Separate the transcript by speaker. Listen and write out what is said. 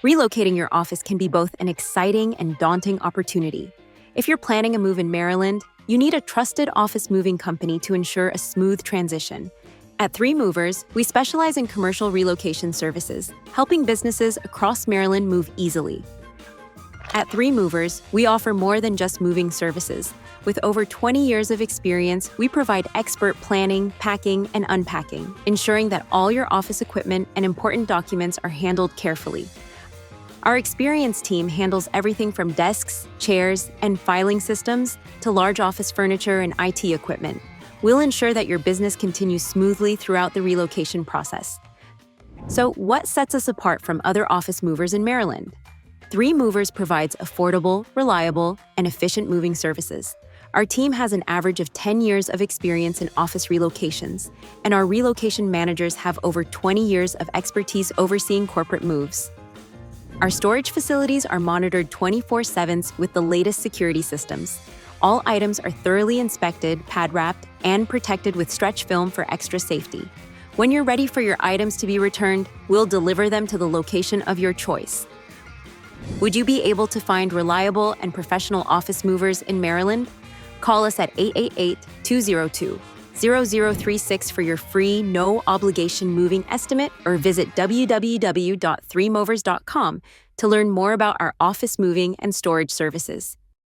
Speaker 1: Relocating your office can be both an exciting and daunting opportunity. If you're planning a move in Maryland, you need a trusted office moving company to ensure a smooth transition. At 3 Movers, we specialize in commercial relocation services, helping businesses across Maryland move easily. At 3 Movers, we offer more than just moving services. With over 20 years of experience, we provide expert planning, packing, and unpacking, ensuring that all your office equipment and important documents are handled carefully. Our experienced team handles everything from desks, chairs, and filing systems to large office furniture and IT equipment. We'll ensure that your business continues smoothly throughout the relocation process. So, what sets us apart from other office movers in Maryland? 3 Movers provides affordable, reliable, and efficient moving services. Our team has an average of 10 years of experience in office relocations, and our relocation managers have over 20 years of expertise overseeing corporate moves. Our storage facilities are monitored 24/7 with the latest security systems. All items are thoroughly inspected, pad-wrapped, and protected with stretch film for extra safety. When you're ready for your items to be returned, we'll deliver them to the location of your choice. Would you be able to find reliable and professional office movers in Maryland? Call us at 888-202-0036 for your free, no-obligation moving estimate, or visit www.3movers.com to learn more about our office moving and storage services.